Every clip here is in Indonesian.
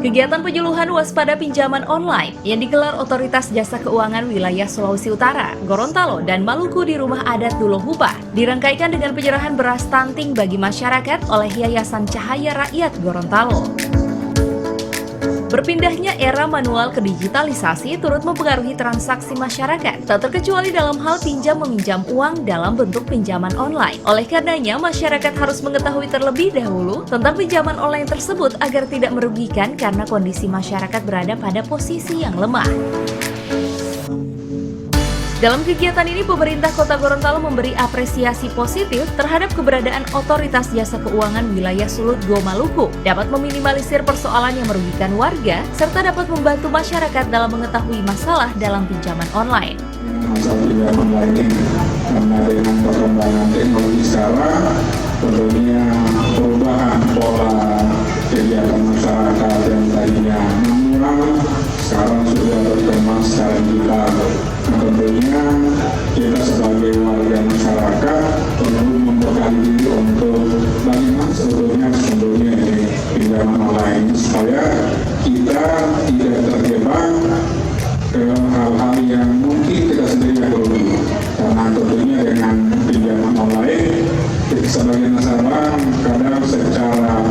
Kegiatan penyuluhan waspada pinjaman online yang digelar Otoritas Jasa Keuangan Wilayah Sulawesi Utara, Gorontalo, dan Maluku di Rumah Adat Dulohubah dirangkaikan dengan penyerahan beras stunting bagi masyarakat oleh Yayasan Cahaya Rakyat Gorontalo. Berpindahnya era manual ke digitalisasi turut mempengaruhi transaksi masyarakat, tak terkecuali dalam hal pinjam-meminjam uang dalam bentuk pinjaman online. Oleh karenanya, masyarakat harus mengetahui terlebih dahulu tentang pinjaman online tersebut agar tidak merugikan karena kondisi masyarakat berada pada posisi yang lemah. Dalam kegiatan ini, pemerintah Kota Gorontalo memberi apresiasi positif terhadap keberadaan Otoritas Jasa Keuangan Wilayah Sulut Go Maluku, dapat meminimalisir persoalan yang merugikan warga, serta dapat membantu masyarakat dalam mengetahui masalah dalam pinjaman online. Masalah pinjaman online ini, karena dengan perkembangan teknologi sekarang, tentunya perubahan pola kegiatan masyarakat yang tadinya manual, sekarang sudah berkembang secara digital. Nah, tentunya kita sebagai warga masyarakat perlu membekali diri untuk bagaimana sebetulnya ini pinjaman online supaya kita tidak terjebak ke hal-hal yang mungkin kita sendiri tidak perlu. Karena tentunya dengan pinjaman online kita sebagai nasabah kadang secara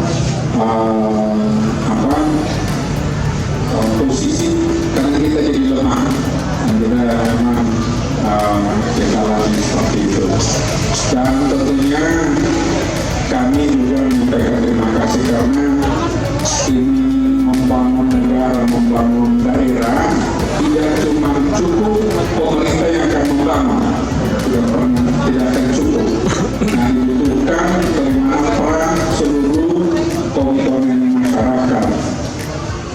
posisi karena kita jadi lemah. Kita memang kita lalui seperti itu. Dan tentunya kami juga menyampaikan terima kasih karena ini membangun negara, membangun daerah tidak cuma cukup pemerintah yang akan membangun, tidak akan cukup. Nah, dibutuhkan bagaimana peran seluruh komponen masyarakat,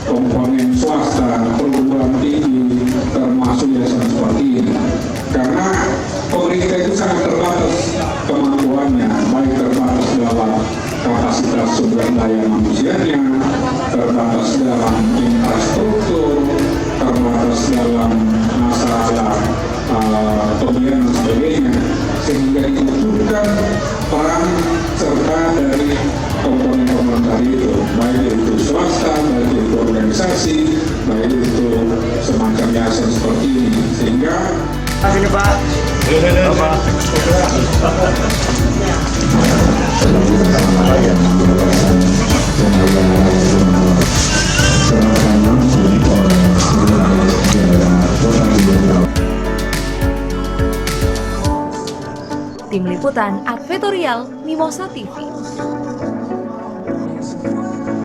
komponen swasta, perguruan tinggi, termasuk yayasan seperti ini. Karena pemerintah itu sangat terbatas kemampuannya, baik terbatas dalam kapasitas sumber daya manusianya, terbatas dalam infrastruktur, terbatas dalam masalah pembiayaan dan sebagainya, sehingga dibutuhkan peran serta dari komponen-komponen tadi itu, baik itu swasta, baik itu organisasi, baik itu semacam yayasan seperti ini, sehingga ini Pak. Bapak. Tim Liputan Advertorial Mimosa TV.